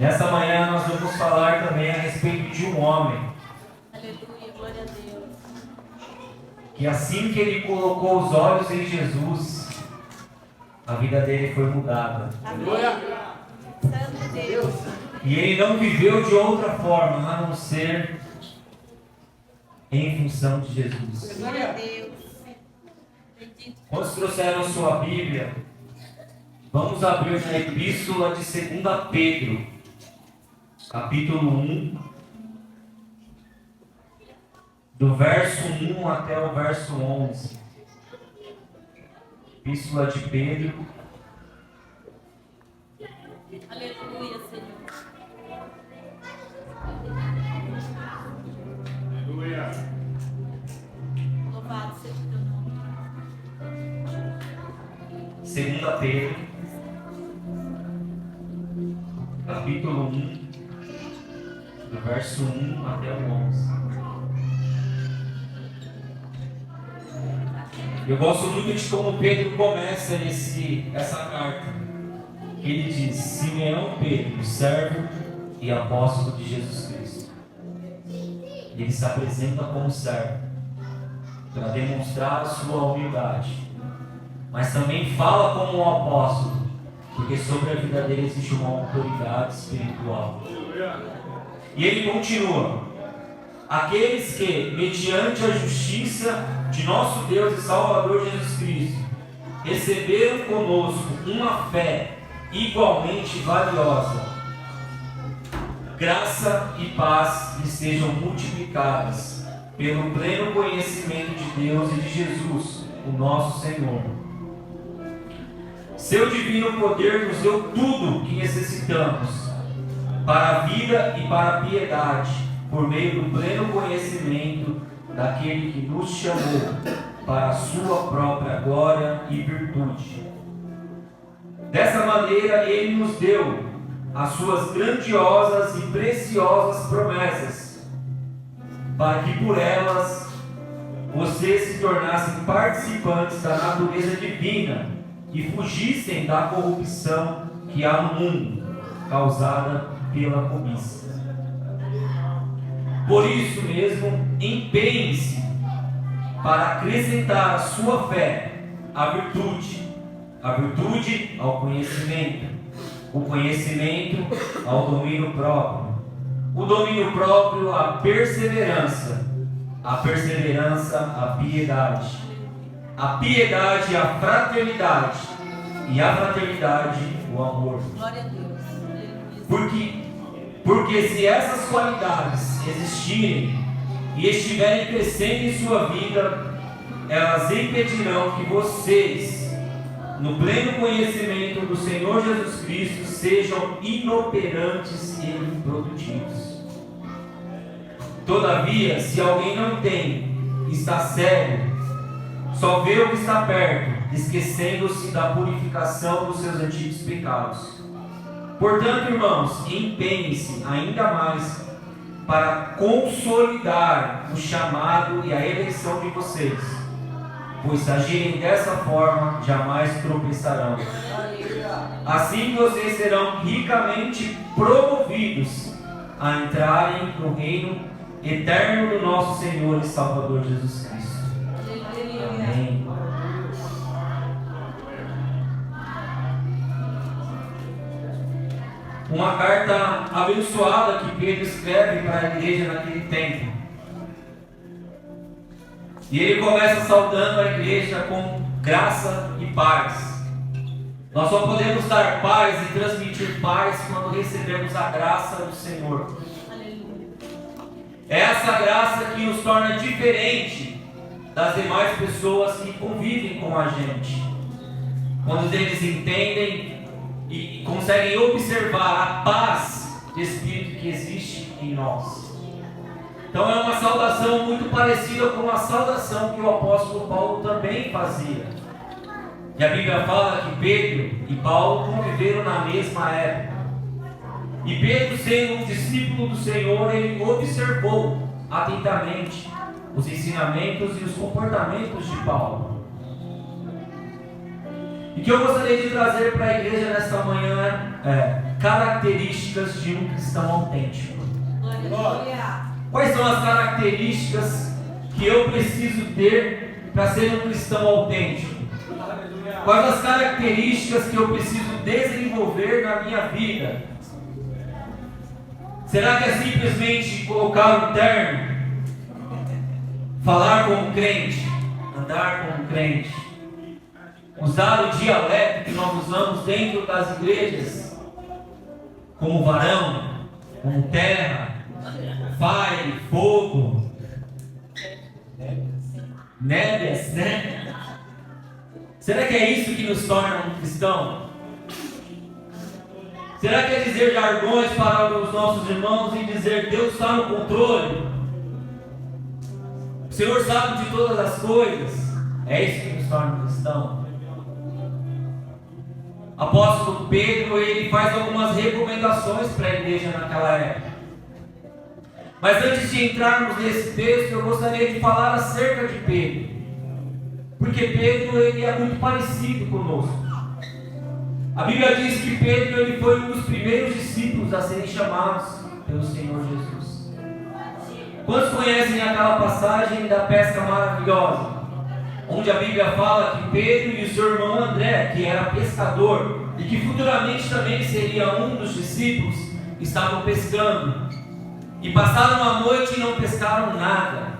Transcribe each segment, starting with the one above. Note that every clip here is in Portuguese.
Nessa manhã nós vamos falar também a respeito de um homem. Aleluia, glória a Deus. Que assim que ele colocou os olhos em Jesus, a vida dele foi mudada. Amém. Santo Deus. E ele não viveu de outra forma, a não ser em função de Jesus. Glória a Deus. Bendito. Quantos trouxeram sua Bíblia? Vamos abrir na Epístola de 2 Pedro, capítulo 1, do verso 1 até o verso 11. Epístola de Pedro. Aleluia, Senhor. Aleluia. Louvado seja o teu nome. 2 Pedro, capítulo 1, do verso 1 até o 11. Eu gosto muito de como Pedro começa essa carta. Ele diz: Simeão Pedro, servo e apóstolo de Jesus Cristo. Ele se apresenta como servo para demonstrar a sua humildade, mas também fala como um apóstolo, porque sobre a vida dele existe uma autoridade espiritual. E ele continua: aqueles que, mediante a justiça de nosso Deus e Salvador Jesus Cristo, receberam conosco uma fé igualmente valiosa, graça e paz lhes sejam multiplicadas pelo pleno conhecimento de Deus e de Jesus, o nosso Senhor. Seu divino poder nos deu tudo o que necessitamos para a vida e para a piedade, por meio do pleno conhecimento daquele que nos chamou para a sua própria glória e virtude. Dessa maneira, Ele nos deu as suas grandiosas e preciosas promessas, para que por elas vocês se tornassem participantes da natureza divina e fugissem da corrupção que há no mundo, causada pela cobiça. Por isso mesmo, empenhe-se para acrescentar à sua fé a virtude ao conhecimento, o conhecimento ao domínio próprio, o domínio próprio à perseverança, a perseverança à piedade, a piedade à fraternidade e a fraternidade o amor. Glória a Deus. Porque se essas qualidades existirem e estiverem crescendo em sua vida, elas impedirão que vocês, no pleno conhecimento do Senhor Jesus Cristo, sejam inoperantes e improdutivos. Todavia, se alguém não tem, está cego, só vê o que está perto, esquecendo-se da purificação dos seus antigos pecados. Portanto, irmãos, empenhem-se ainda mais para consolidar o chamado e a eleição de vocês, pois se agirem dessa forma, jamais tropeçarão. Assim vocês serão ricamente promovidos a entrarem no reino eterno do nosso Senhor e Salvador Jesus Cristo. Amém. Uma carta abençoada que Pedro escreve para a igreja naquele tempo. E ele começa saudando a igreja com graça e paz. Nós só podemos dar paz e transmitir paz quando recebemos a graça do Senhor. É essa graça que nos torna diferente das demais pessoas que convivem com a gente. Quando eles entendem e conseguem observar a paz de espírito que existe em nós. Então é uma saudação muito parecida com a saudação que o apóstolo Paulo também fazia. E a Bíblia fala que Pedro e Paulo conviveram na mesma época. E Pedro, sendo um discípulo do Senhor, ele observou atentamente os ensinamentos e os comportamentos de Paulo. E o que eu gostaria de trazer para a igreja nesta manhã é: características de um cristão autêntico. Aleluia. Quais são as características que eu preciso ter para ser um cristão autêntico? Quais as características que eu preciso desenvolver na minha vida? Será que é simplesmente colocar um terno, falar como crente, andar como crente, usar o dialeto que nós usamos dentro das igrejas, como varão, como terra, fire, fogo, nébias, né? Será que é isso que nos torna um cristão? Será que é dizer jargões para os nossos irmãos e dizer Deus está no controle? O Senhor sabe de todas as coisas? É isso que nos torna um cristão. Apóstolo Pedro, ele faz algumas recomendações para a igreja naquela época. Mas antes de entrarmos nesse texto, eu gostaria de falar acerca de Pedro. Porque Pedro, ele é muito parecido conosco. A Bíblia diz que Pedro, ele foi um dos primeiros discípulos a serem chamados pelo Senhor Jesus. Quantos conhecem aquela passagem da pesca maravilhosa? Onde a Bíblia fala que Pedro e o seu irmão André, que era pescador, e que futuramente também seria um dos discípulos, estavam pescando. E passaram a noite e não pescaram nada.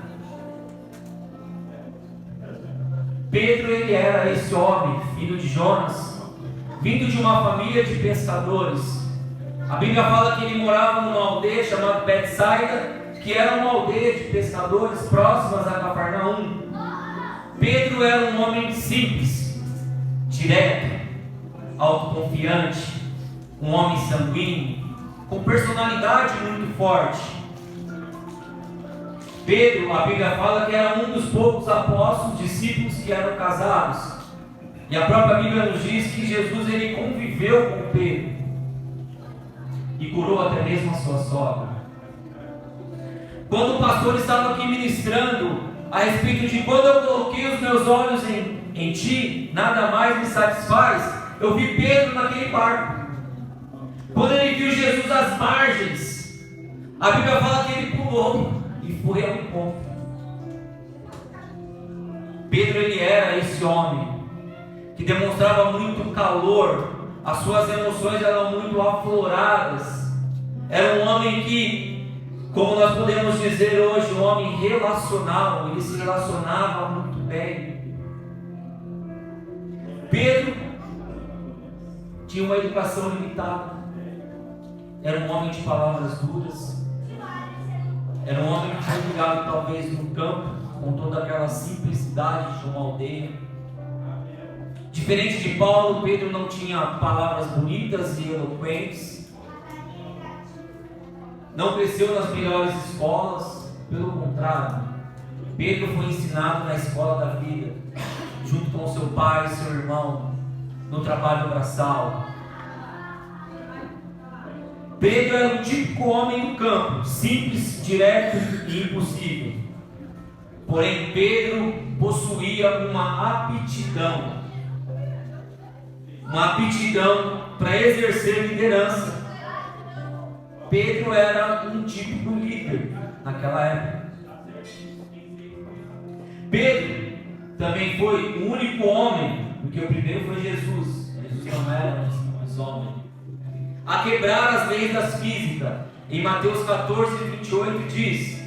Pedro, ele era esse homem, filho de Jonas, vindo de uma família de pescadores. A Bíblia fala que ele morava numa aldeia chamada Betsaida, que era uma aldeia de pescadores próximas a Cafarnaum. Pedro era um homem simples, direto, autoconfiante, um homem sanguíneo, com personalidade muito forte. Pedro, a Bíblia fala que era um dos poucos apóstolos, discípulos que eram casados. E a própria Bíblia nos diz que Jesus, ele conviveu com Pedro e curou até mesmo a sua sogra. Quando o pastor estava aqui ministrando a respeito de quando eu coloquei os meus olhos em ti, nada mais me satisfaz, eu vi Pedro naquele barco. Quando ele viu Jesus às margens, a Bíblia fala que ele pulou e foi ao encontro. Pedro, ele era esse homem que demonstrava muito calor, as suas emoções eram muito afloradas. Era um homem que, como nós podemos dizer hoje, um homem relacional, ele se relacionava muito bem. Pedro tinha uma educação limitada, era um homem de palavras duras, era um homem que foi ligado talvez no campo, com toda aquela simplicidade de uma aldeia. Diferente de Paulo, Pedro não tinha palavras bonitas e eloquentes, não cresceu nas melhores escolas, pelo contrário, Pedro foi ensinado na escola da vida, junto com seu pai e seu irmão, no trabalho braçal. Pedro era um típico homem do campo, simples, direto e impossível. Porém, Pedro possuía uma aptidão para exercer liderança. Pedro era um típico líder naquela época. Pedro também foi o único homem, porque o primeiro foi Jesus. Jesus não era um simples homem, a quebrar as leis da física. Em Mateus 14, 28 diz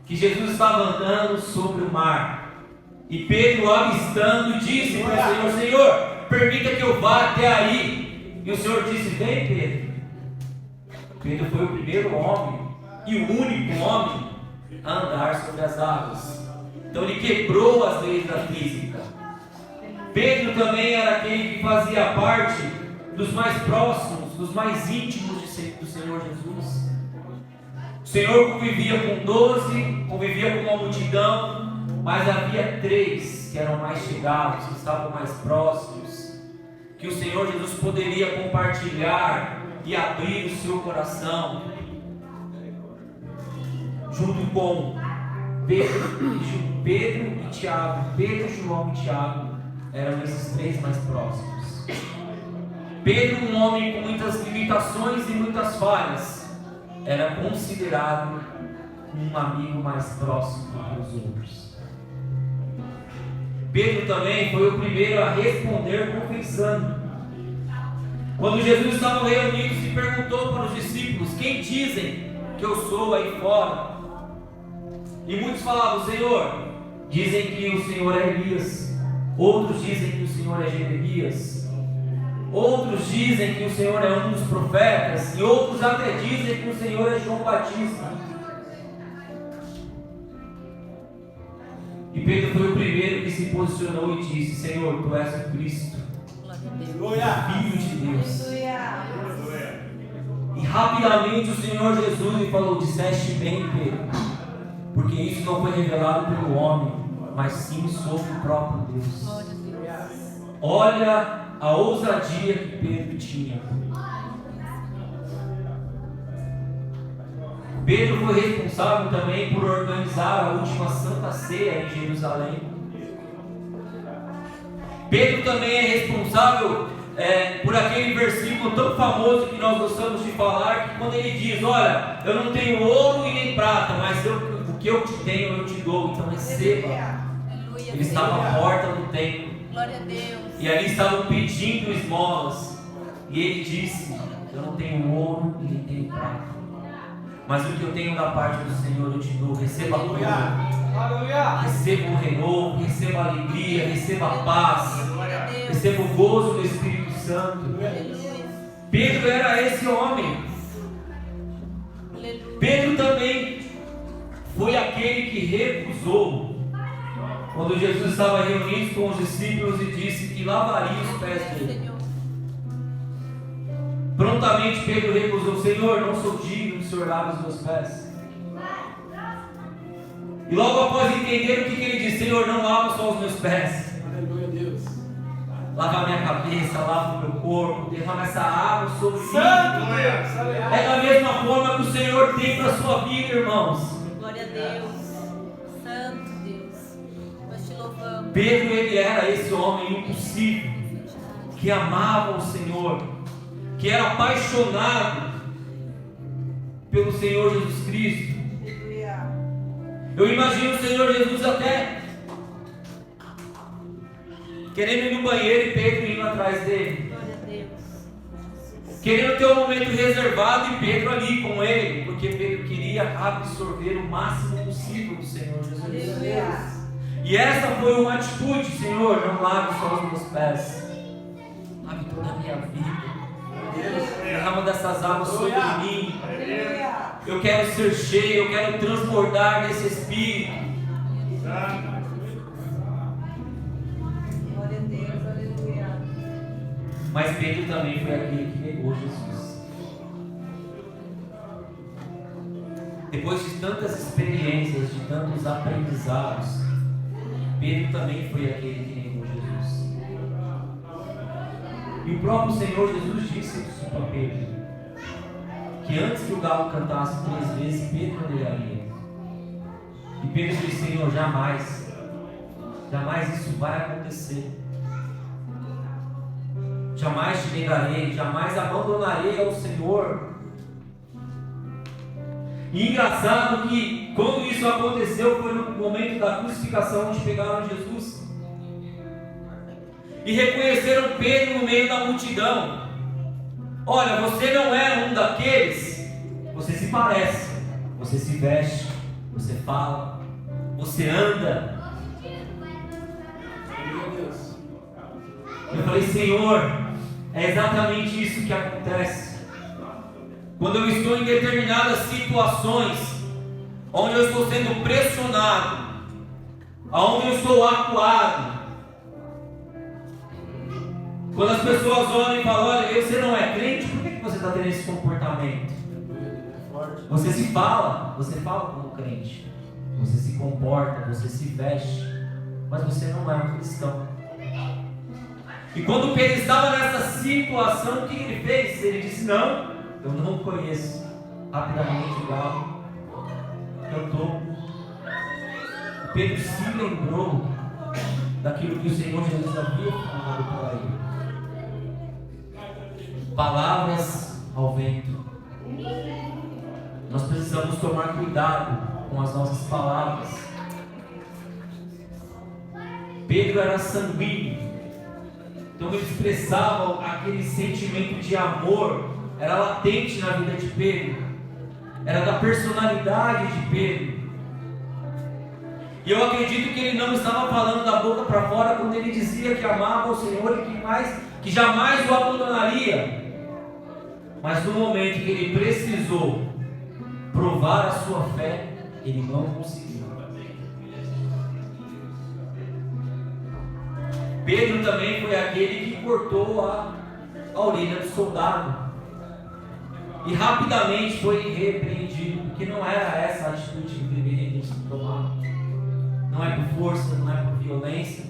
que Jesus estava andando sobre o mar, e Pedro, avistando, disse para o Senhor: Senhor, permita que eu vá até aí. E o Senhor disse: vem, Pedro. Pedro foi o primeiro homem e o único homem a andar sobre as águas. Então ele quebrou as leis da física. Pedro também era aquele que fazia parte dos mais próximos, dos mais íntimos do Senhor Jesus. O Senhor convivia com 12, convivia com uma multidão, mas havia 3 que eram mais chegados, que estavam mais próximos, que o Senhor Jesus poderia compartilhar e abrir o seu coração, junto com Pedro e Tiago. Pedro, João e Tiago eram esses 3 mais próximos. Pedro, um homem com muitas limitações e muitas falhas, era considerado um amigo mais próximo que os outros. Pedro também foi o primeiro a responder confessando. Quando Jesus estava reunido, se perguntou para os discípulos: quem dizem que eu sou aí fora? E muitos falavam: Senhor, dizem que o Senhor é Elias. Outros dizem que o Senhor é Jeremias. Outros dizem que o Senhor é um dos profetas. E outros até dizem que o Senhor é João Batista. E Pedro foi o primeiro que se posicionou e disse: Senhor, Tu és o Cristo, Filho de Deus. E rapidamente o Senhor Jesus lhe falou: disseste bem, Pedro, porque isso não foi revelado pelo homem, mas sim sobre o próprio Deus. Olha a ousadia que Pedro tinha. Pedro foi responsável também por organizar a última Santa Ceia em Jerusalém. Pedro também é responsável por aquele versículo tão famoso que nós gostamos de falar, que quando ele diz: olha, eu não tenho ouro e nem prata, mas o que eu te tenho eu te dou, então receba. Ele estava à porta do templo. Glória a Deus. E ali estavam pedindo esmolas. E ele disse: eu não tenho ouro e nem tenho prata, mas o que eu tenho da parte do Senhor eu te dou. Receba a cura, receba o renovo, receba a alegria, receba a paz, receba o gozo do Espírito Santo. Pedro era esse homem. Pedro também foi aquele que recusou quando Jesus estava reunido com os discípulos e disse que lavaria os pés dele. Prontamente Pedro recusou: Senhor, não sou digno de o Senhor lavar os meus pés. E logo após entender o que ele disse: Senhor, não lava só os meus pés, lava a minha cabeça, lava o meu corpo, derrama essa água sobre mim. É da mesma forma que o Senhor tem para a sua vida, irmãos. Glória a Deus. Santo Deus, nós te louvamos. Pedro, ele era esse homem impossível, que amava o Senhor, que era apaixonado pelo Senhor Jesus Cristo. Eu imagino o Senhor Jesus até querendo ir no banheiro e Pedro indo atrás dele. Glória a Deus. Querendo ter um momento reservado e Pedro ali com ele, porque Pedro queria absorver o máximo possível do Senhor Jesus. E essa foi uma atitude: Senhor, não lave só os meus pés, lave toda a minha vida. Derrama dessas águas sobre mim. Eu quero ser cheio, eu quero transbordar desse Espírito. Glória a Deus, aleluia. Mas Pedro também foi aquele que negou Jesus. Depois de tantas experiências, de tantos aprendizados, Pedro também foi aquele que negou Jesus. E o próprio Senhor Jesus disse isso para Pedro, que antes que o galo cantasse 3 vezes, Pedro negaria. E Pedro disse: Senhor, jamais isso vai acontecer. Jamais te negarei, jamais abandonarei ao Senhor. E engraçado que quando isso aconteceu foi no momento da crucificação, onde pegaram Jesus e reconheceram Pedro no meio da multidão. Olha, você não é um daqueles, você se parece, você se veste, você fala, você anda. Eu falei: Senhor, é exatamente isso que acontece. Quando eu estou em determinadas situações, onde eu estou sendo pressionado, onde eu estou acuado, quando as pessoas olham e falam: olha, você não é crente, por que você está tendo esse comportamento? Você se fala, você fala como crente, você se comporta, você se veste, mas você não é um cristão. E quando Pedro estava nessa situação, o que ele fez? Ele disse: não, eu não conheço. Rapidamente o galo cantou. Pedro se lembrou daquilo que o Senhor Jesus havia falado para ele. palavras ao vento. Nós precisamos tomar cuidado com as nossas palavras. Pedro era sanguíneo, então ele expressava aquele sentimento de amor, era latente na vida de Pedro, era da personalidade de Pedro. E eu acredito que ele não estava falando da boca para fora quando ele dizia que amava o Senhor e que jamais o abandonaria. Mas no momento que ele precisou provar a sua fé, ele não conseguiu. Pedro também foi aquele que cortou a orelha do soldado e rapidamente foi repreendido, porque não era essa a atitude que deveria tomar. Não é por força, não é por violência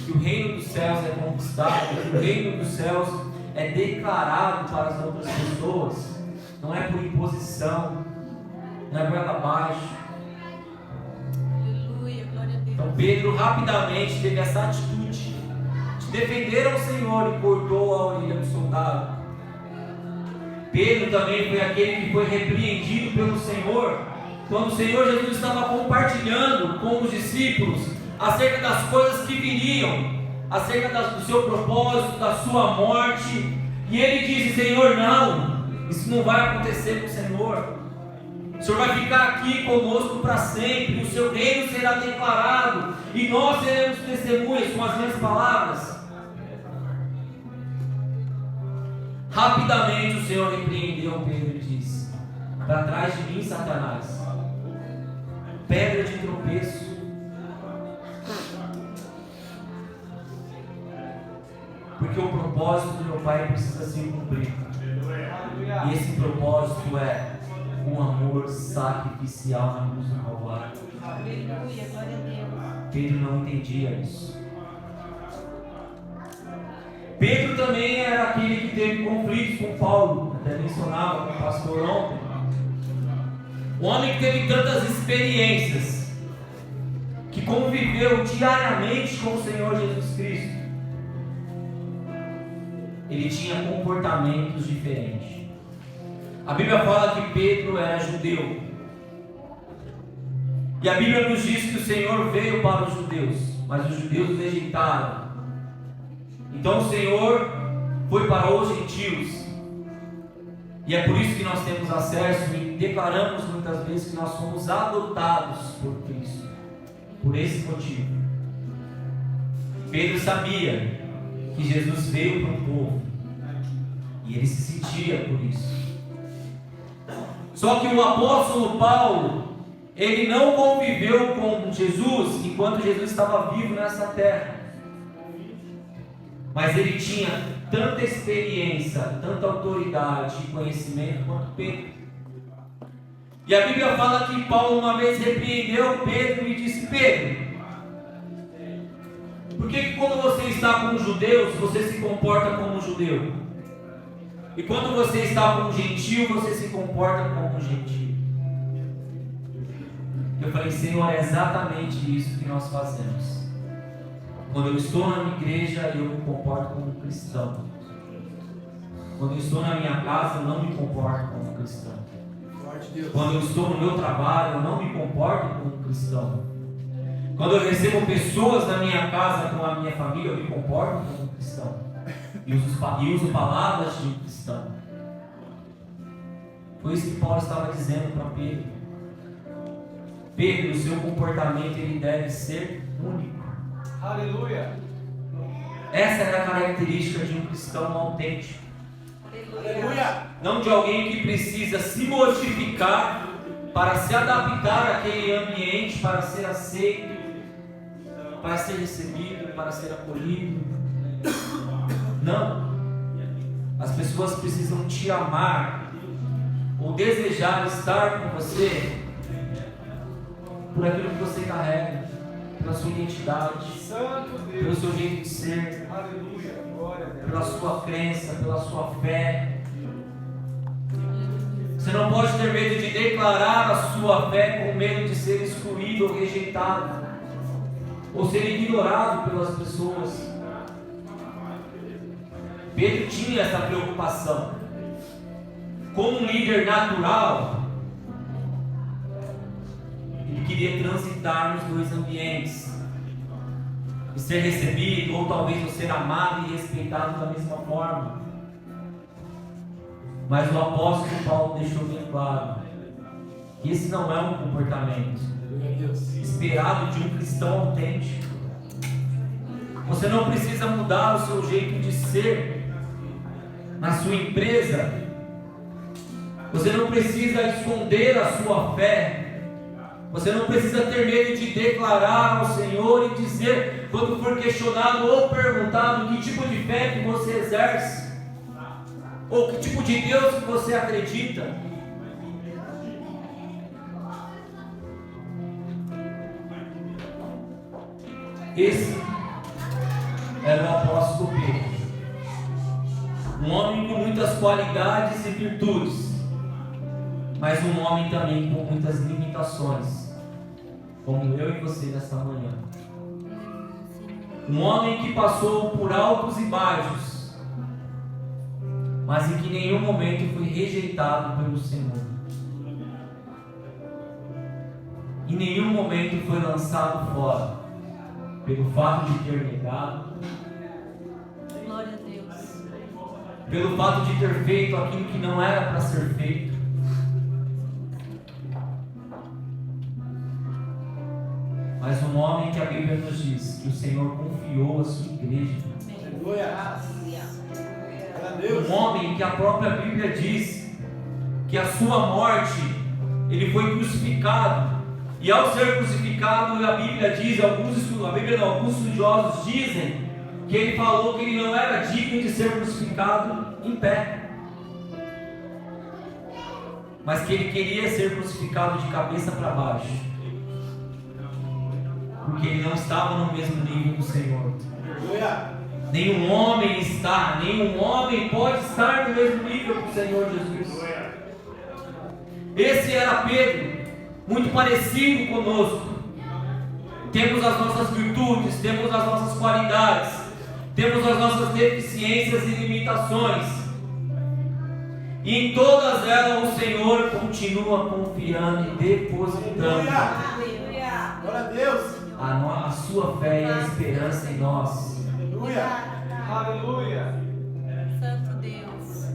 que o reino dos céus é conquistado, que o reino dos céus é declarado para as outras pessoas. Não é por imposição, não é por ela abaixo. Aleluia, glória a Deus. Então Pedro rapidamente teve essa atitude de defender ao Senhor e cortou a orelha do soldado. Pedro também foi aquele que foi repreendido pelo Senhor quando o Senhor Jesus estava compartilhando com os discípulos acerca das coisas que viriam, acerca do seu propósito, da sua morte, e ele disse: Senhor, não, isso não vai acontecer com o Senhor. O Senhor vai ficar aqui conosco para sempre, o seu reino será declarado e nós seremos testemunhas, com as minhas palavras. Rapidamente o Senhor repreendeu Pedro e disse: para trás de mim, Satanás, pedra de tropeço. Porque o propósito do meu Pai precisa ser cumprido. E esse propósito é o amor sacrificial na cruz do Calvário. Aleluia, glória a Deus. Pedro não entendia isso. Pedro também era aquele que teve conflitos com Paulo, até mencionava com o pastor ontem. Um homem que teve tantas experiências, que conviveu diariamente com o Senhor Jesus Cristo. Ele tinha comportamentos diferentes. A Bíblia fala que Pedro era judeu. E a Bíblia nos diz que o Senhor veio para os judeus, mas os judeus o rejeitaram. Então o Senhor foi para os gentios. E é por isso que nós temos acesso e declaramos muitas vezes que nós somos adotados por Cristo. Por esse motivo. Pedro sabia que Jesus veio para o povo. E ele se sentia por isso. Só que o apóstolo Paulo, ele não conviveu com Jesus enquanto Jesus estava vivo nessa terra. Mas ele tinha tanta experiência, tanta autoridade e conhecimento quanto Pedro. E a Bíblia fala que Paulo uma vez repreendeu Pedro e disse: Pedro, por que quando você está com os judeus, você se comporta como um judeu? E quando você está com um gentil, você se comporta como um gentil? Eu falei: Senhor, é exatamente isso que nós fazemos. Quando eu estou na minha igreja, eu me comporto como um cristão. Quando eu estou na minha casa, eu não me comporto como um cristão. Quando eu estou no meu trabalho, eu não me comporto como um cristão. Quando eu recebo pessoas na minha casa, com a minha família, eu me comporto como um cristão. E uso palavras de um cristão. Foi isso que Paulo estava dizendo para Pedro. Pedro, o seu comportamento ele deve ser único. Aleluia. Essa é a característica de um cristão autêntico. Aleluia. Não de alguém que precisa se modificar para se adaptar àquele ambiente, para ser aceito, para ser recebido, para ser acolhido. Não. As pessoas precisam te amar ou desejar estar com você por aquilo que você carrega, pela sua identidade, pelo seu jeito de ser, pela sua crença, pela sua fé. Você não pode ter medo de declarar a sua fé com medo de ser excluído ou rejeitado, ou ser ignorado pelas pessoas. Pedro tinha essa preocupação. Como um líder natural, ele queria transitar nos dois ambientes. E ser recebido, ou talvez ser amado e respeitado da mesma forma. Mas o apóstolo Paulo deixou bem claro que esse não é um comportamento esperado de um cristão autêntico. Você não precisa mudar o seu jeito de ser na sua empresa. Você não precisa esconder a sua fé. Você não precisa ter medo de declarar ao Senhor e dizer, quando for questionado ou perguntado, que tipo de fé que você exerce, ou que tipo de Deus que você acredita. Esse era o apóstolo Pedro, um homem com muitas qualidades e virtudes, mas um homem também com muitas limitações, como eu e você nesta manhã. Um homem que passou por altos e baixos, mas em que em nenhum momento foi rejeitado pelo Senhor. Em nenhum momento foi lançado fora, pelo fato de ter negado, Glória a Deus. pelo fato de ter feito aquilo que não era para ser feito. Mas um homem que a Bíblia nos diz que o Senhor confiou a sua igreja. Um homem que a própria Bíblia diz que a sua morte, ele foi crucificado. E ao ser crucificado, a Bíblia diz, alguns estudiosos dizem que ele falou que ele não era digno de ser crucificado em pé, mas que ele queria ser crucificado de cabeça para baixo, porque ele não estava no mesmo nível do Senhor. Nenhum homem está, nenhum homem pode estar no mesmo nível que o Senhor Jesus. Esse era Pedro, muito parecido conosco. Temos as nossas virtudes, temos as nossas qualidades, temos as nossas deficiências e limitações, e em todas elas o Senhor continua confiando e depositando Glória a Deus. a sua fé e a esperança em nós. Aleluia. Santo Deus.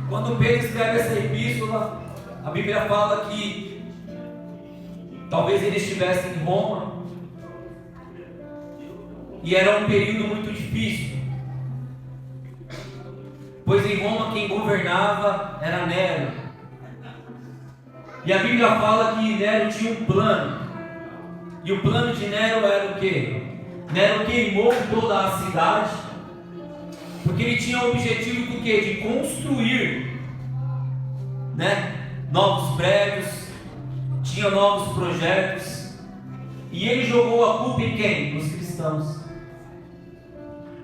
Quando Pedro escreve essa epístola, a Bíblia fala que talvez ele estivesse em Roma, e era um período muito difícil, pois em Roma quem governava era Nero, e a Bíblia fala que Nero tinha um plano, e o plano de Nero era o quê? Nero queimou toda a cidade, porque ele tinha o objetivo do quê? De construir, novos prédios, tinha novos projetos, e ele jogou a culpa em quem? Nos cristãos,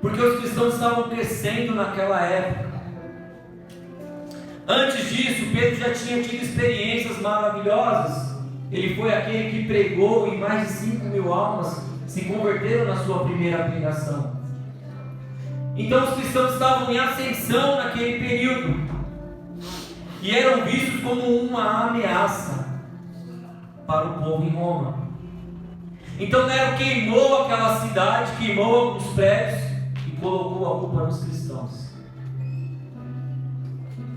porque os cristãos estavam crescendo naquela época. Antes disso, Pedro já tinha tido experiências maravilhosas. Ele foi aquele que pregou e mais de 5.000 almas se converteram na sua primeira pregação. Então os cristãos estavam em ascensão naquele período e eram vistos como uma ameaça para o povo em Roma. Então Nero queimou aquela cidade, queimou alguns prédios e colocou a culpa nos cristãos.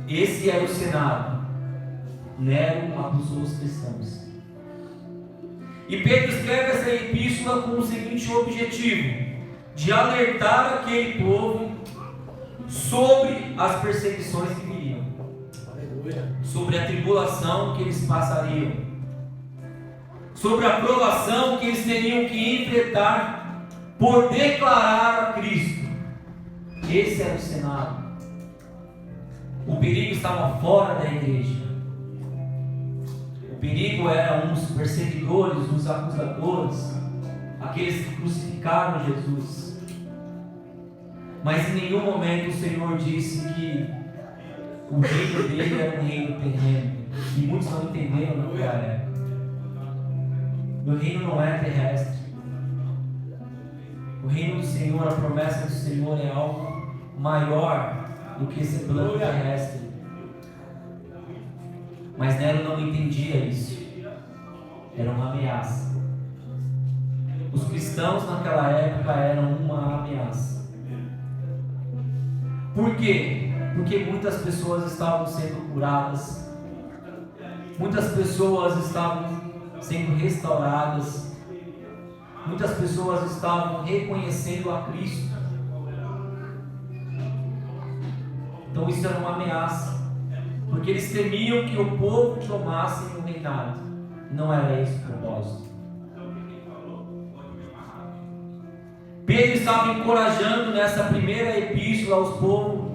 Esse era o cenário. Nero acusou os cristãos. E Pedro escreve essa epístola com o seguinte objetivo: de alertar aquele povo sobre as perseguições que viriam, sobre a tribulação que eles passariam, sobre a provação que eles teriam que enfrentar por declarar a Cristo. Esse era o cenário. O perigo estava fora da igreja. O perigo eram os perseguidores, os acusadores, aqueles que crucificaram Jesus. Mas em nenhum momento o Senhor disse que o reino dele era um reino terreno. E muitos não entenderam naquela época. Meu reino não é terrestre. O reino do Senhor, a promessa do Senhor é algo maior do que esse plano terrestre. Mas Nero não entendia isso. Era uma ameaça. Os cristãos naquela época eram uma ameaça. Por quê? Porque muitas pessoas estavam sendo curadas, muitas pessoas estavam sendo restauradas, muitas pessoas estavam reconhecendo a Cristo. Então isso era uma ameaça, porque eles temiam que o povo tomasse o reinado. Não era esse o propósito. Pedro estava encorajando nessa primeira epístola aos povos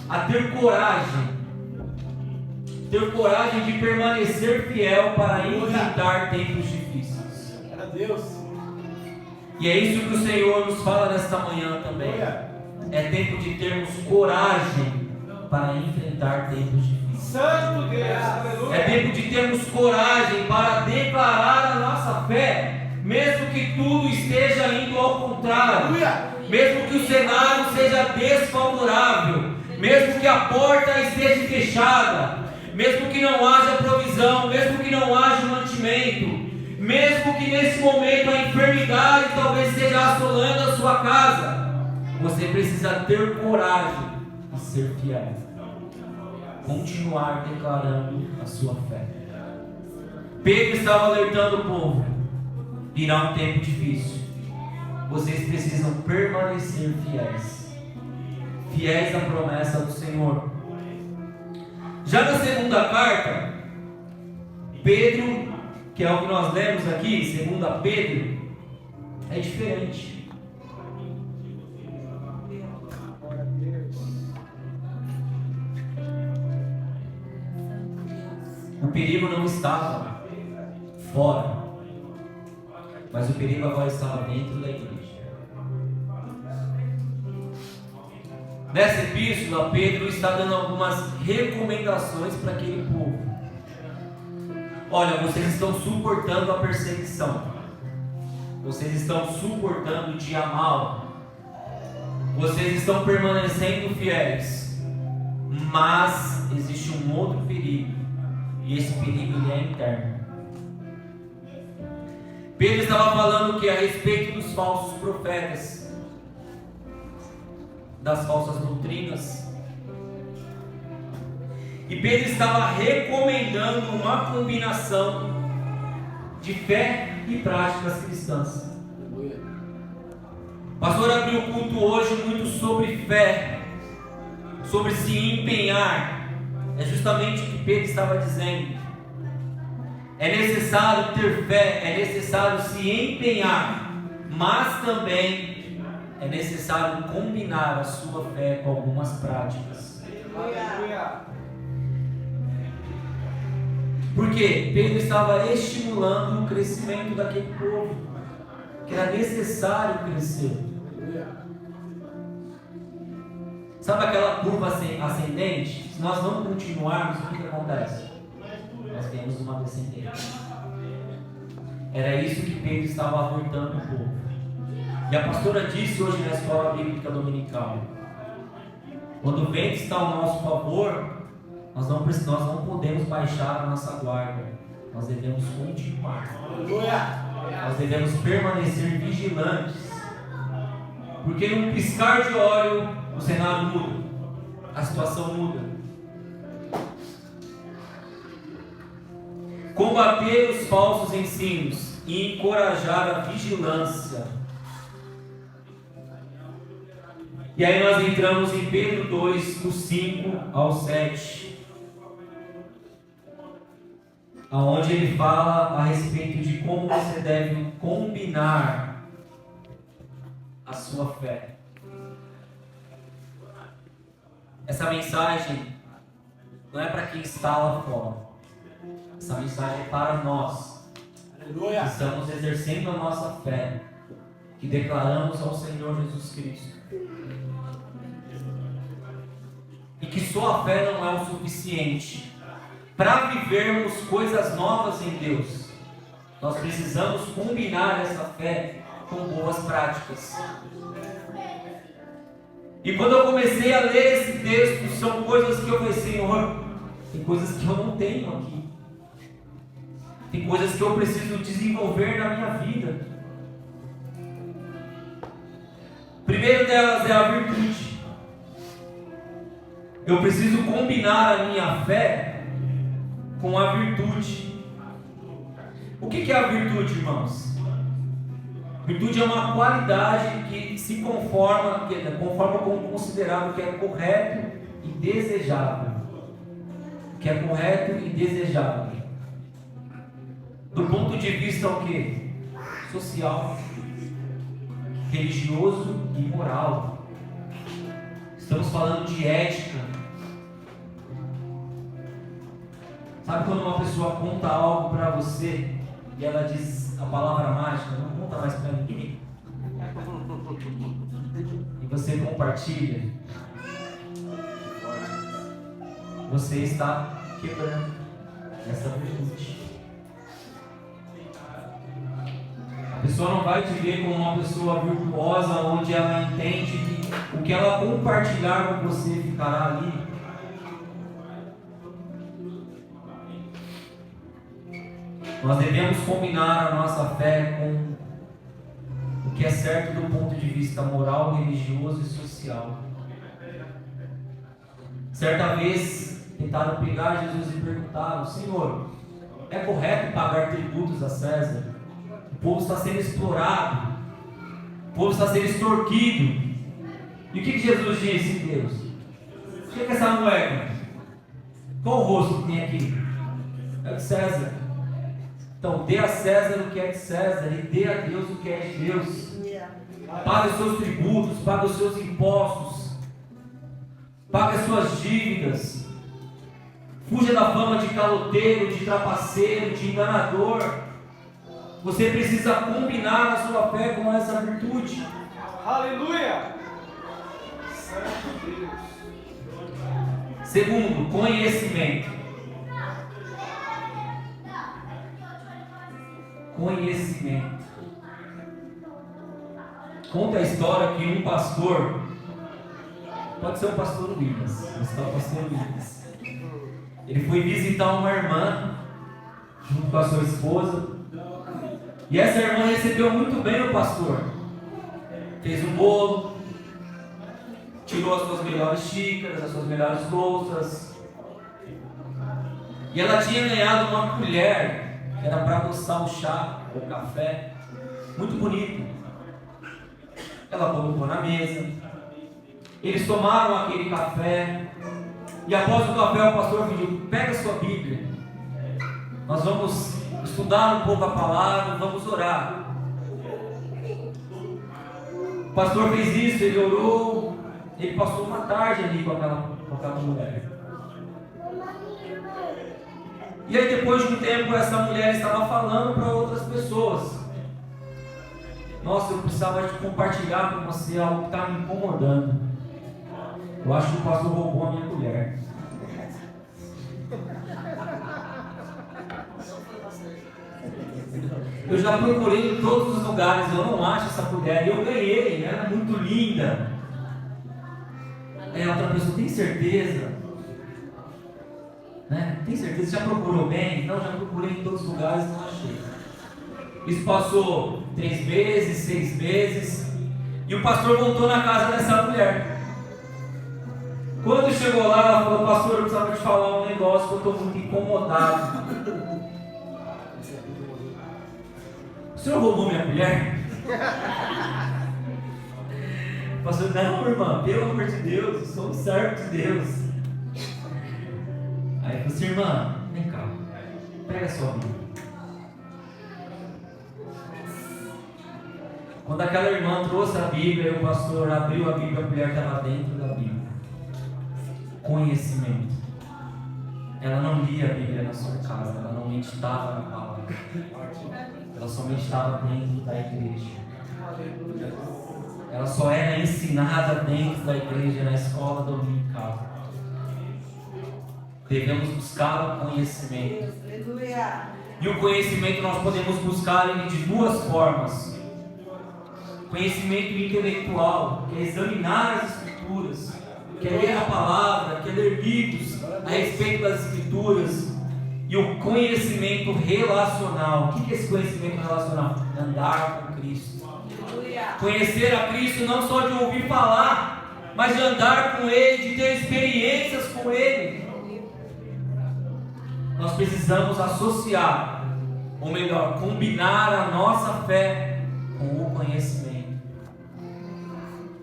a ter coragem de permanecer fiel para enfrentar tempos difíceis. E é isso que o Senhor nos fala nesta manhã também. É tempo de termos coragem para enfrentar tempos difíceis. Santo Deus, é tempo de termos coragem para declarar a nossa fé, mesmo que tudo esteja indo ao contrário, mesmo que o cenário seja desfavorável, mesmo que a porta esteja fechada, mesmo que não haja provisão, mesmo que não haja mantimento, mesmo que nesse momento a enfermidade talvez esteja assolando a sua casa, você precisa ter coragem e ser fiel, continuar declarando a sua fé. Pedro estava alertando o povo: virá um tempo difícil, vocês precisam permanecer fiéis à promessa do Senhor. Já na segunda carta, Pedro, que é o que nós lemos aqui, segunda Pedro, é diferente. O perigo não estava fora, mas o perigo agora estava dentro da igreja. Nessa epístola, Pedro está dando algumas recomendações para aquele povo. Olha, vocês estão suportando a perseguição, vocês estão suportando o dia mal, vocês estão permanecendo fiéis, mas existe um outro perigo, e esse perigo ele é interno. Pedro estava falando que a respeito dos falsos profetas, das falsas doutrinas, e Pedro estava recomendando uma combinação de fé e práticas cristãs. O pastor abriu o culto hoje muito sobre fé, sobre se empenhar. É justamente o que Pedro estava dizendo. É necessário ter fé, é necessário se empenhar, mas também é necessário combinar a sua fé com algumas práticas. Porque Pedro estava estimulando o crescimento daquele povo, que era necessário crescer. Sabe aquela curva ascendente? Se nós não continuarmos, o que acontece? Nós temos uma descendente. Era isso que Pedro estava alertando o povo. E a pastora disse hoje na escola bíblica dominical: quando o vento está ao nosso favor, nós não podemos baixar a nossa guarda, nós devemos continuar, nós devemos permanecer vigilantes, porque num piscar de olho o cenário muda, a situação muda. Combater os falsos ensinos e encorajar a vigilância. E aí nós entramos em Pedro 2, do 5 ao 7, aonde ele fala a respeito de como você deve combinar a sua fé. Essa mensagem não é para quem está lá fora. Essa mensagem é para nós que estamos exercendo a nossa fé, que declaramos ao Senhor Jesus Cristo. E que só a fé não é o suficiente para vivermos coisas novas em Deus. Nós precisamos combinar essa fé com boas práticas. E quando eu comecei a ler esse texto, são coisas que eu falei, Senhor, tem coisas que eu não tenho aqui. Tem coisas que eu preciso desenvolver na minha vida. Primeiro delas é a virtude. Eu preciso combinar a minha fé com a virtude. O que é a virtude, irmãos? Virtude é uma qualidade que se conforma com o considerado que é correto e desejável. Que é correto e desejável. Do ponto de vista o quê? Social, religioso e moral. Estamos falando de ética. Sabe quando uma pessoa conta algo para você e ela diz a palavra mágica, não conta mais para ninguém, e você compartilha, você está quebrando essa virtude. A pessoa não vai te ver como uma pessoa virtuosa, onde ela entende que o que ela compartilhar com você ficará ali. Nós devemos combinar a nossa fé com o que é certo do ponto de vista moral, religioso e social. Certa vez tentaram pegar Jesus e perguntaram: Senhor, é correto pagar tributos a César? O povo está sendo explorado, o povo está sendo extorquido. E o que Jesus disse, Deus? O que é essa moeda? Qual o rosto que tem aqui? É de César. Então, dê a César o que é de César e dê a Deus o que é de Deus. Pague os seus tributos, pague os seus impostos, pague as suas dívidas. Fuja da fama de caloteiro, de trapaceiro, de enganador. Você precisa combinar a sua fé com essa virtude. Aleluia! Santo Deus. Segundo, conhecimento. Conhecimento. Conta a história que um pastor, pode ser o pastor Williams, mas é o pastor Williams, ele foi visitar uma irmã junto com a sua esposa, e essa irmã recebeu muito bem o pastor. Fez um bolo, tirou as suas melhores xícaras, as suas melhores louças, e ela tinha ganhado uma colher que era para adoçar o chá, o café, muito bonito. Ela colocou na mesa, eles tomaram aquele café, e após o café o pastor pediu: pega a sua Bíblia, nós vamos estudar um pouco a palavra, vamos orar. O pastor fez isso, ele orou, ele passou uma tarde ali com aquela mulher. E aí depois de um tempo essa mulher estava falando para outras pessoas: nossa, eu precisava de compartilhar com você algo que está me incomodando. Eu acho que o pastor roubou a minha colher. Eu já procurei em todos os lugares, eu não acho essa colher. E eu ganhei, ela é muito linda. Aí a outra pessoa: tem certeza? Né? Tem certeza? Já procurou bem? Não, já procurei em todos os lugares, não achei. Isso passou 3 meses, 6 meses, e o pastor voltou na casa dessa mulher. Quando chegou lá, ela falou: pastor, eu precisava te falar um negócio que eu estou muito incomodado. O senhor roubou minha colher? O pastor: não, irmã, pelo amor de Deus, eu sou um servo de Deus. Aí ele falou assim: irmã, vem cá, pega a sua Bíblia. Quando aquela irmã trouxe a Bíblia, o pastor abriu a Bíblia, a mulher estava dentro da Bíblia. Conhecimento. Ela não lia a Bíblia na sua casa, ela não meditava na palavra. Ela só meditava dentro da igreja. Ela só era ensinada dentro da igreja, na escola dominical. Devemos buscar o conhecimento. E o conhecimento nós podemos buscar ele de 2 formas. Conhecimento intelectual, que é examinar as Escrituras. Escrituras, quer ler a palavra, quer ler livros a respeito das Escrituras. E o conhecimento relacional. O que é esse conhecimento relacional? Andar com Cristo. Conhecer a Cristo não só de ouvir falar, mas de andar com Ele, de ter experiências com Ele. Nós precisamos associar, ou melhor, combinar a nossa fé com o conhecimento,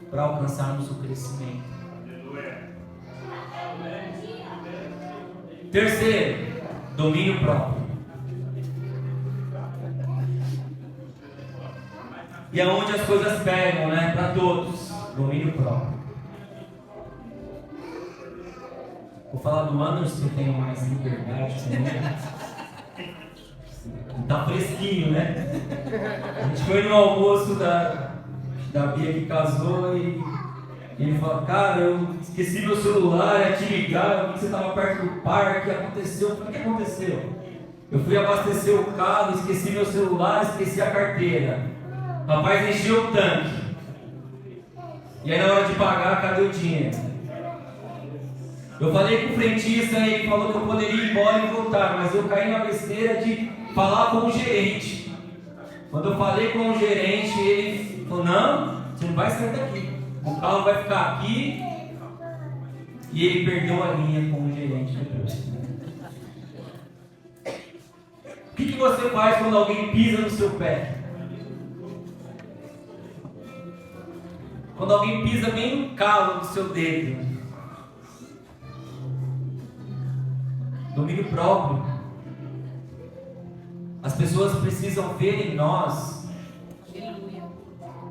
para alcançarmos o crescimento. Terceiro, domínio próprio. E é onde as coisas pegam, né? Para todos. Domínio próprio. Vou falar do Anderson, que eu tenho mais liberdade também. Tá fresquinho, né? A gente foi no almoço da Bia que casou e ele falou: cara, eu esqueci meu celular, ia te ligar, eu vi que você estava perto do parque, aconteceu. Eu falei: o que aconteceu? Eu fui abastecer o carro, esqueci meu celular, esqueci a carteira. O rapaz encheu o tanque. E aí na hora de pagar, cadê o dinheiro? Eu falei com o frentista, ele falou que eu poderia ir embora e voltar, mas eu caí na besteira de falar com o gerente. Quando eu falei com o gerente, ele falou: não, você não vai sair daqui. O carro vai ficar aqui. E ele perdeu a linha com o gerente depois. O que você faz quando alguém pisa no seu pé? Quando alguém pisa bem no calo do seu dedo. Domínio próprio. As pessoas precisam ver em nós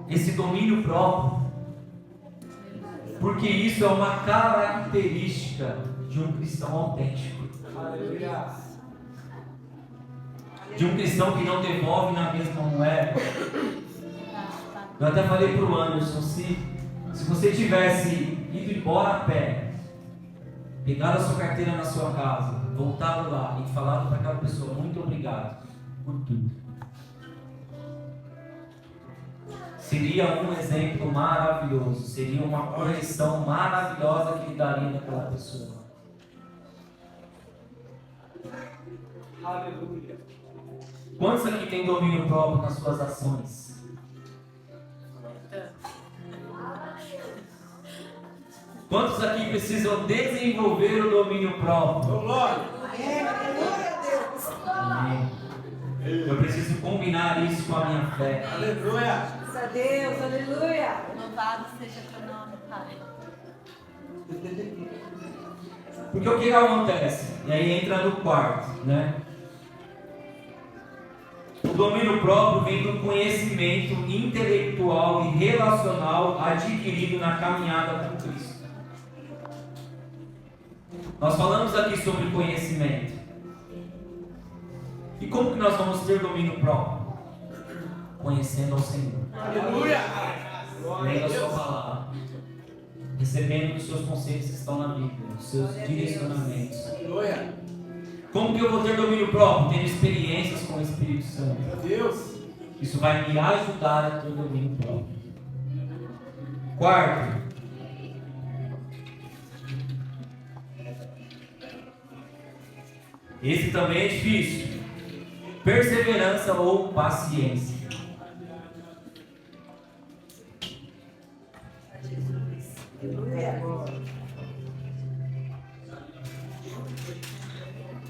esse domínio próprio, porque isso é uma característica de um cristão autêntico. De um cristão que não devolve na mesma moeda. Eu até falei para o Anderson: se você tivesse ido embora a pé, pegado a sua carteira na sua casa, voltado lá e falado para aquela pessoa: muito obrigado por tudo, seria um exemplo maravilhoso, seria uma correção maravilhosa que ele daria naquela pessoa. Aleluia. Quantos aqui tem domínio próprio nas suas ações? Quantos aqui precisam desenvolver o domínio próprio? Amém. Eu preciso combinar isso com a minha fé. Aleluia. Graças a Deus, aleluia. Louvado seja teu nome, Pai. Porque o que acontece? E aí entra no quarto, né? O domínio próprio vem do conhecimento intelectual e relacional adquirido na caminhada com Cristo. Nós falamos aqui sobre conhecimento. E como que nós vamos ter domínio próprio? Conhecendo ao Senhor. Aleluia. Lendo a sua palavra. Recebendo os seus conceitos que estão na Bíblia, os seus direcionamentos. Aleluia. Como que eu vou ter domínio próprio? Tendo experiências com o Espírito Santo. Meu Deus. Isso vai me ajudar a ter domínio próprio. Quarto, esse também é difícil. Perseverança ou paciência.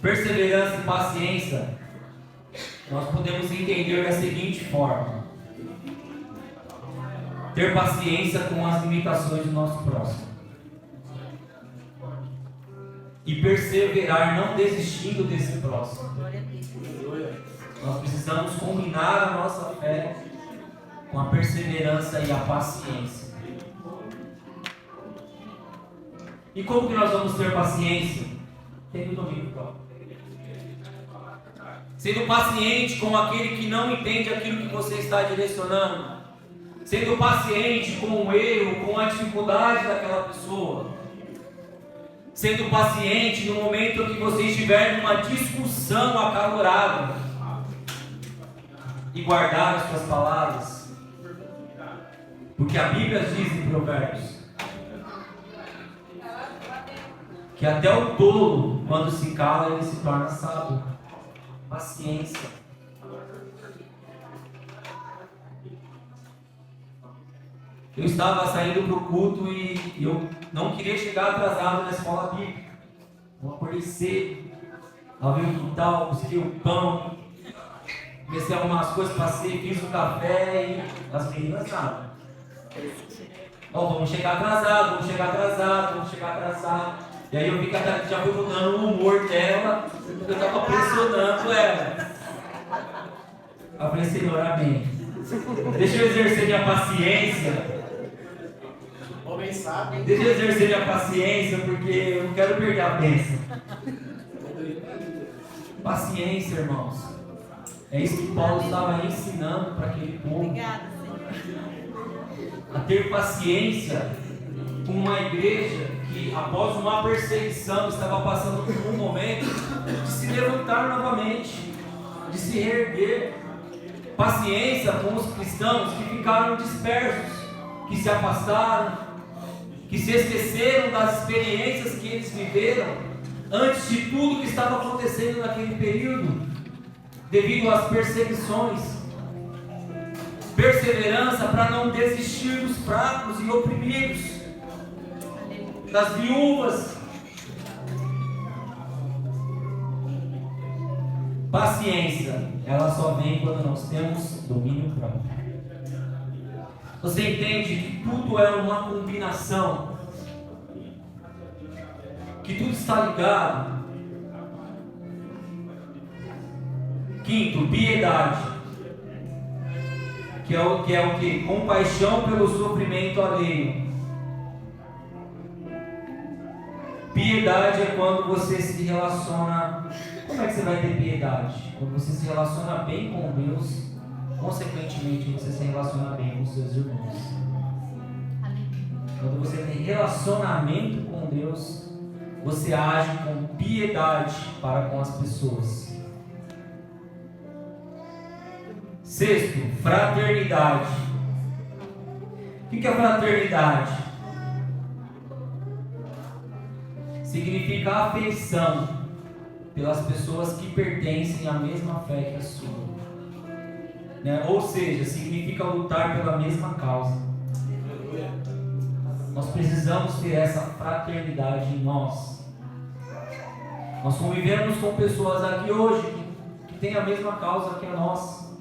Perseverança e paciência nós podemos entender da seguinte forma: ter paciência com as limitações do nosso próximo e perseverar não desistindo desse próximo. Nós precisamos combinar a nossa fé com a perseverança e a paciência. E como que nós vamos ter paciência? Tendo domínio próprio. Sendo paciente com aquele que não entende aquilo que você está direcionando. Sendo paciente com o erro, com a dificuldade daquela pessoa. Sendo paciente no momento em que você estiver numa discussão acalorada. E guardar as suas palavras. Porque a Bíblia diz em Provérbios: que até o tolo, quando se cala, ele se torna sábio. Paciência. Eu estava saindo para o culto e eu não queria chegar atrasado na escola bíblica. Eu acordei cedo, lavei o quintal, busquei o pão, comecei a arrumar as coisas, passei, fiz o café e as meninas nada. Vamos chegar atrasado. E aí eu vi que ela já foi mudando o humor dela, porque eu estava pressionando ela. Eu falei, Senhor, amém. Deixa eu exercer minha paciência. Deixa eu exercer minha paciência, porque eu não quero perder a bênção. Paciência, irmãos. É isso que Paulo estava ensinando para aquele povo. Obrigada, Senhor. A ter paciência com uma igreja que, após uma perseguição, estava passando por um momento de se levantar novamente, de se reerguer. Paciência com os cristãos que ficaram dispersos, que se afastaram, que se esqueceram das experiências que eles viveram antes de tudo que estava acontecendo naquele período, devido às perseguições. Perseverança para não desistir dos fracos e oprimidos, das viúvas. Paciência, ela só vem quando nós temos domínio próprio. Você entende que tudo é uma combinação, que tudo está ligado. Quinto, piedade, que é o que? Compaixão pelo sofrimento alheio. Piedade é quando você se relaciona. Como é que você vai ter piedade? Quando você se relaciona bem com Deus, consequentemente você se relaciona bem com seus irmãos. Quando você tem relacionamento com Deus, você age com piedade para com as pessoas. Sexto, fraternidade. O que é fraternidade? Significa afeição pelas pessoas que pertencem à mesma fé que a sua. Ou seja, significa lutar pela mesma causa. Nós precisamos ter essa fraternidade em nós. Nós convivemos com pessoas aqui hoje que têm a mesma causa que a nossa,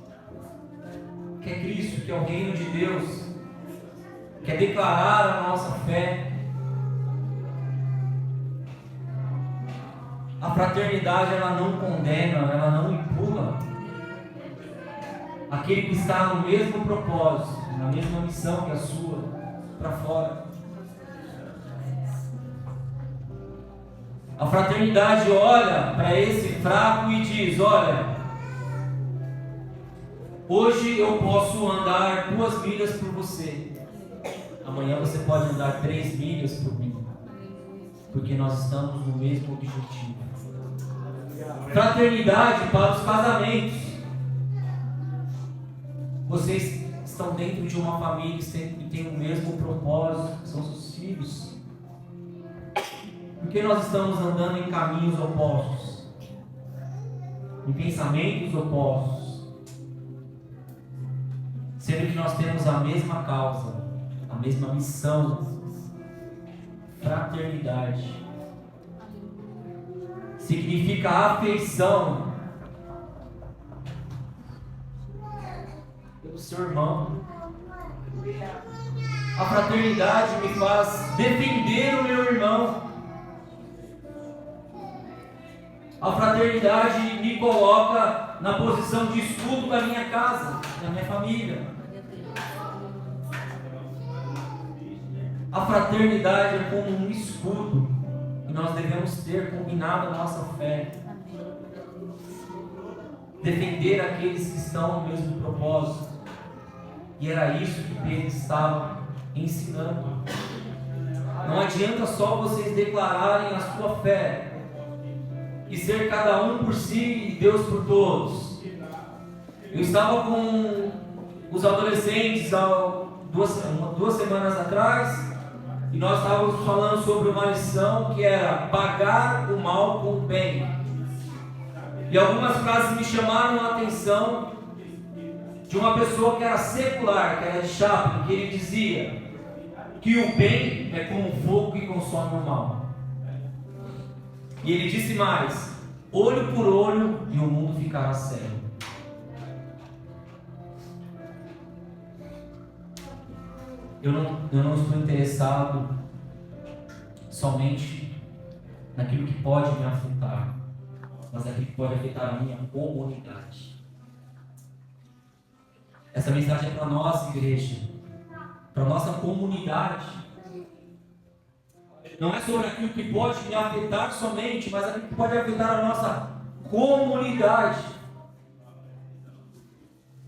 que é Cristo, que é o reino de Deus, que é declarar a nossa fé. A fraternidade, ela não condena, ela não empurra aquele que está no mesmo propósito, na mesma missão que a sua, para fora. A fraternidade olha para esse fraco e diz: olha, hoje eu posso andar 2 milhas por você, amanhã você pode andar 3 milhas por mim, porque nós estamos no mesmo objetivo. Fraternidade para os casamentos. Vocês estão dentro de uma família e têm o mesmo propósito, que são seus filhos. Por que nós estamos andando em caminhos opostos, em pensamentos opostos, sendo que nós temos a mesma causa, a mesma missão? Fraternidade significa afeição pelo seu irmão. A fraternidade me faz defender o meu irmão. A fraternidade me coloca na posição de escudo da minha casa, da minha família. A fraternidade é como um escudo que nós devemos ter combinado a nossa fé. Defender aqueles que estão no mesmo propósito. E era isso que Pedro estava ensinando. Não adianta só vocês declararem a sua fé e ser cada um por si e Deus por todos. Eu estava com os adolescentes há duas semanas atrás, e nós estávamos falando sobre uma lição que era pagar o mal com o bem. E algumas frases me chamaram a atenção de uma pessoa que era secular, que era de Chaplin, que ele dizia que o bem é como um fogo que consome o mal. E ele disse mais: olho por olho e o mundo ficará cego. Eu não estou interessado somente naquilo que pode me afetar, mas naquilo que pode afetar a minha comunidade. Essa mensagem é para nós, igreja, para a nossa comunidade. Não é sobre aquilo que pode me afetar somente, mas aquilo que pode afetar a nossa comunidade.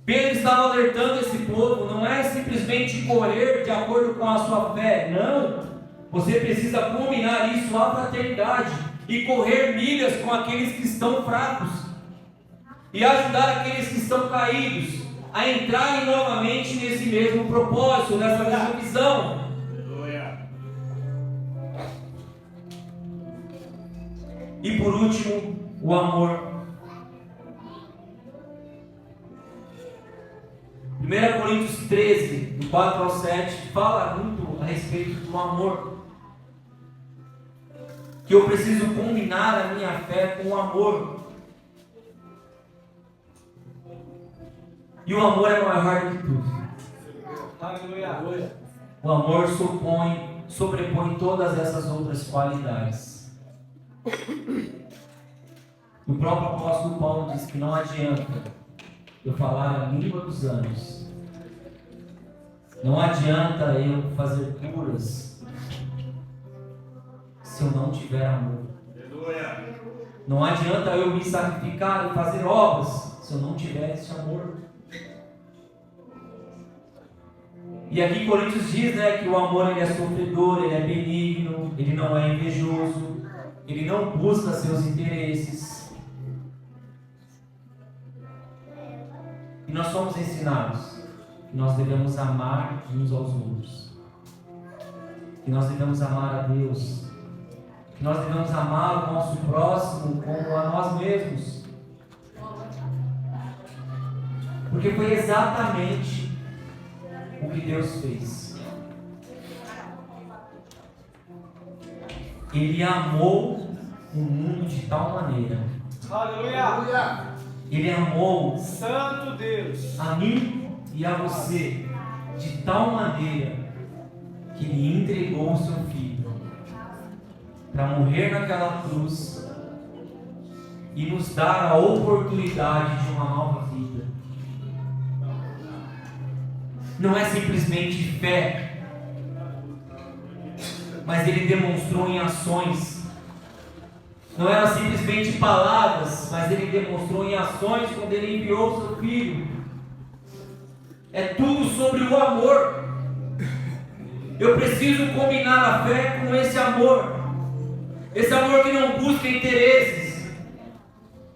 Pedro estava alertando esse povo, não é simplesmente correr de acordo com a sua fé, não. Você precisa combinar isso à fraternidade e correr milhas com aqueles que estão fracos e ajudar aqueles que estão caídos a entrarem novamente nesse mesmo propósito, nessa mesma visão. E por último, o amor. 1 Coríntios 13, do 4 ao 7, fala muito a respeito do amor. Que eu preciso combinar a minha fé com o amor. E o amor é maior do que tudo. Aleluia. O amor sobrepõe todas essas outras qualidades. O próprio apóstolo Paulo diz que não adianta eu falar a língua dos anjos, não adianta eu fazer curas se eu não tiver amor. Não adianta eu me sacrificar e fazer obras se eu não tiver esse amor. E aqui em Coríntios diz, que o amor ele é sofredor, ele é benigno, ele não é invejoso, ele não busca seus interesses. E nós somos ensinados que nós devemos amar uns aos outros, que nós devemos amar a Deus, que nós devemos amar o nosso próximo como a nós mesmos, porque foi exatamente o que Deus fez. Ele amou o mundo de tal maneira. Aleluia. Ele amou Santo Deus a mim e a você de tal maneira que Ele entregou o seu Filho para morrer naquela cruz e nos dar a oportunidade de uma nova vida. Não é simplesmente fé, mas Ele demonstrou em ações. Não eram simplesmente palavras, mas Ele demonstrou em ações quando Ele enviou o seu Filho. É tudo sobre o amor. Eu preciso combinar a fé com esse amor. Esse amor que não busca interesses.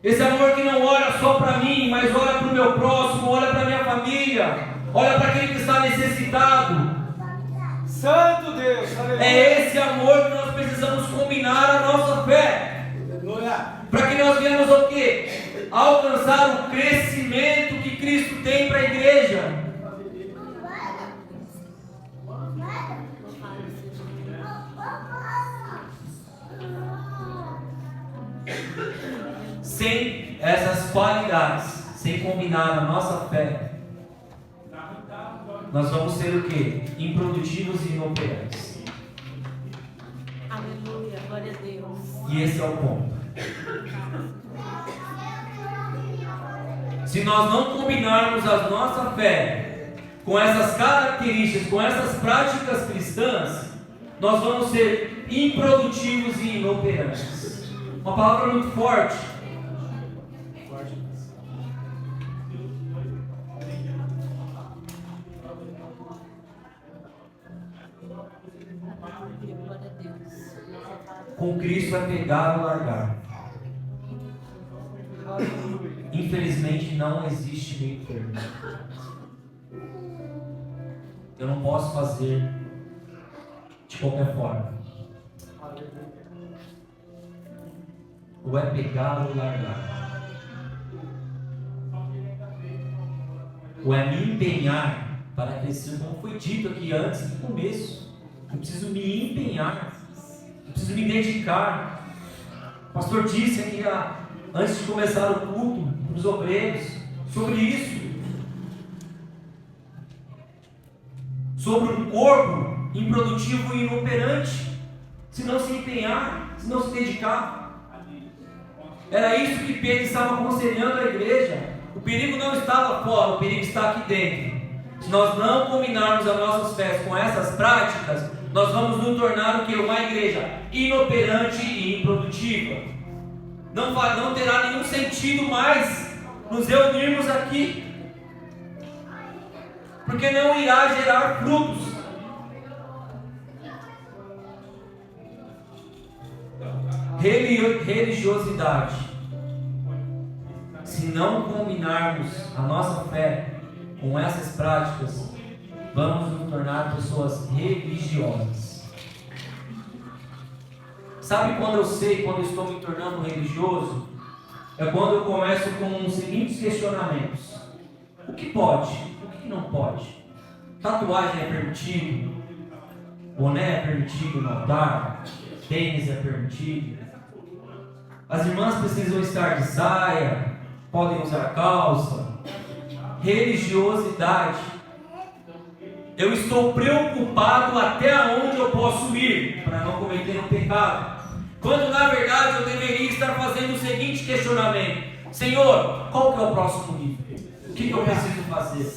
Esse amor que não olha só para mim, mas olha para o meu próximo, olha para a minha família, olha para aquele que está necessitado. Santo Deus, aleluia. É esse amor que nós precisamos combinar a nossa fé. Para que nós venhamos ao quê? Alcançar o crescimento que Cristo tem para a igreja. Sem essas qualidades, sem combinar a nossa fé, nós vamos ser o quê? Improdutivos e inoperantes. Aleluia, glória a Deus. E esse é o ponto. Se nós não combinarmos a nossa fé com essas características, com essas práticas cristãs, nós vamos ser improdutivos e inoperantes. Uma palavra muito forte. Glória a Deus. Com Cristo é pegar ou largar. Infelizmente não existe meio termo. Eu não posso fazer de qualquer forma. Ou é pegar ou largar. Ou é me empenhar para crescer, como foi dito aqui antes, no começo. Eu preciso me empenhar, eu preciso me dedicar. O pastor disse aqui antes de começar o culto para os obreiros sobre isso, sobre um corpo improdutivo e inoperante, se não se empenhar, se não se dedicar. Era isso que Pedro estava aconselhando a igreja. O perigo não está lá fora, o perigo está aqui dentro. Se nós não combinarmos as nossas fés com essas práticas, nós vamos nos tornar o que? Uma igreja inoperante e improdutiva. Não terá nenhum sentido mais nos reunirmos aqui, porque não irá gerar frutos. Religiosidade. Se não combinarmos a nossa fé com essas práticas, vamos nos tornar pessoas religiosas. Sabe quando eu sei quando eu estou me tornando religioso? É quando eu começo com os seguintes questionamentos: o que pode? O que não pode? Tatuagem é permitido? Boné é permitido no altar? Tênis é permitido? As irmãs precisam estar de saia? Podem usar calça? Religiosidade. Eu estou preocupado até onde eu posso ir para não cometer um pecado, quando na verdade eu deveria estar fazendo o seguinte questionamento: Senhor, qual que é o próximo nível? O que eu preciso fazer?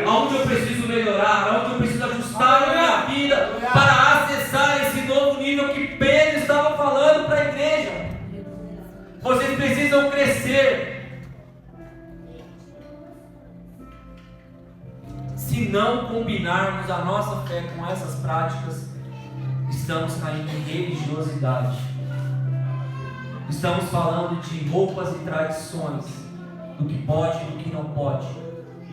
Aonde eu preciso melhorar? Aonde eu preciso ajustar a minha vida para acessar esse novo nível que Pedro estava falando para a igreja? Vocês precisam crescer. Se não combinarmos a nossa fé com essas práticas, estamos caindo em religiosidade. Estamos falando de roupas e tradições, do que pode e do que não pode,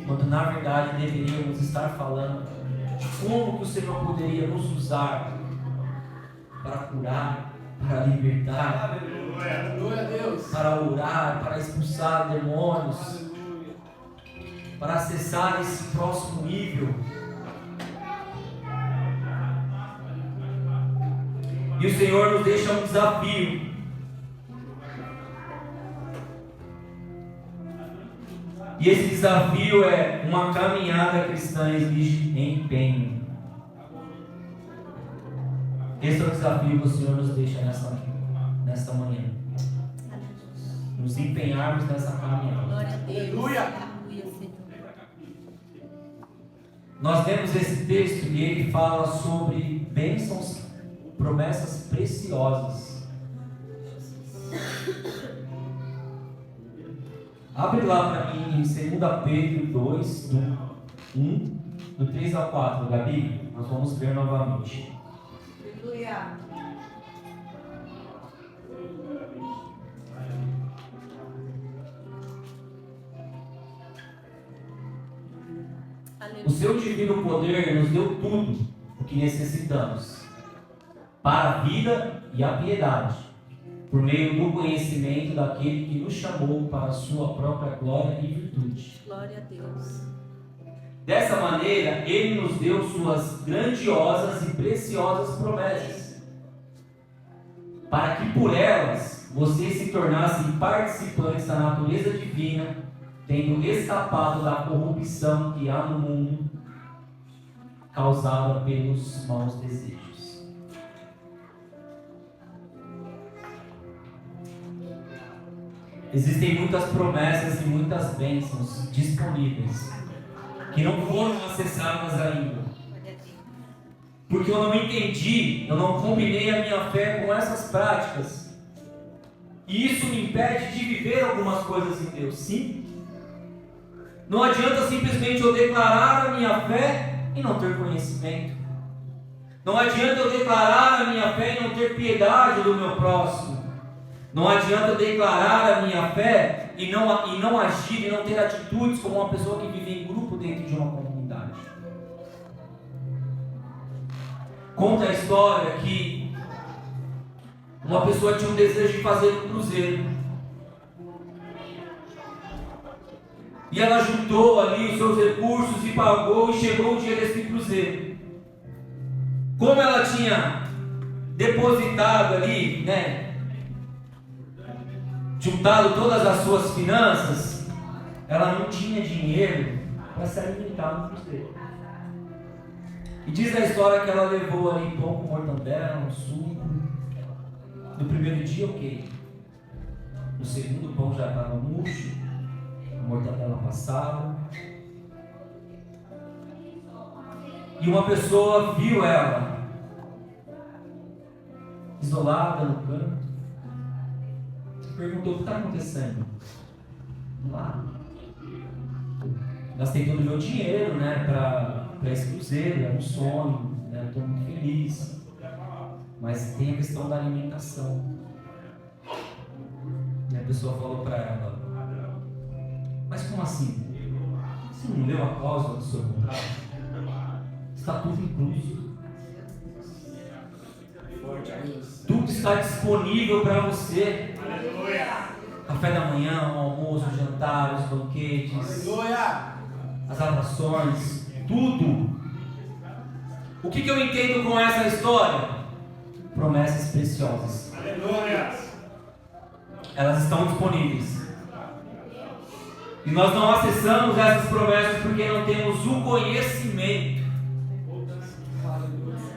quando na verdade deveríamos estar falando de como que o Senhor poderia nos usar para curar, para libertar, para orar, para expulsar demônios, para acessar esse próximo nível. E o Senhor nos deixa um desafio. E esse desafio é uma caminhada cristã exige empenho. Esse é o desafio que o Senhor nos deixa nesta manhã. Nos empenharmos nessa caminhada. Glória a Deus. Aleluia. Nós vemos esse texto e ele fala sobre bênçãos, promessas preciosas. Abre lá para mim em 2 Pedro 2, do 1, do 3 ao 4, Gabi. Nós vamos ver novamente. Aleluia. O seu divino poder nos deu tudo o que necessitamos para a vida e a piedade, por meio do conhecimento daquele que nos chamou para a sua própria glória e virtude. Glória a Deus. Dessa maneira, Ele nos deu suas grandiosas e preciosas promessas, para que por elas vocês se tornassem participantes da natureza divina, tendo escapado da corrupção que há no mundo, causada pelos maus desejos. Existem muitas promessas e muitas bênçãos disponíveis que não foram acessadas ainda, porque eu não entendi, eu não combinei a minha fé com essas práticas, e isso me impede de viver algumas coisas em Deus. Sim, não adianta simplesmente eu declarar a minha fé e não ter conhecimento. Não adianta eu declarar a minha fé e não ter piedade do meu próximo. Não adianta eu declarar a minha fé e não agir e não ter atitudes como uma pessoa que vive em grupo dentro de uma comunidade. Conta a história que uma pessoa tinha um desejo de fazer um cruzeiro. E ela juntou ali os seus recursos e pagou, e chegou o dia desse cruzeiro. Como ela tinha depositado ali, juntado todas as suas finanças, ela não tinha dinheiro para se alimentar no cruzeiro. E diz a história que ela levou ali pão com mortandela, um suco. No primeiro dia, ok. No segundo, o pão já estava murcho, a mortandela passava. E uma pessoa viu ela isolada no canto, perguntou: o que está acontecendo? Vamos lá. Gastei todo o meu dinheiro, para esse cruzeiro, era um sonho, estou muito feliz. Mas tem a questão da alimentação. E a pessoa falou para ela: mas como assim? Você não leu a cláusula do seu contrato? Está tudo incluso. Tudo está disponível para você. Café da manhã, o almoço, o jantar, os banquetes, as atrações, tudo. O que eu entendo com essa história? Promessas preciosas. Elas estão disponíveis. E nós não acessamos essas promessas porque não temos o conhecimento.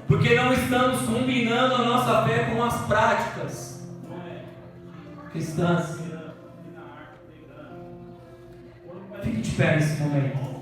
Porque não estamos combinando a nossa fé com as práticas cristãs. Fique de pé nesse momento.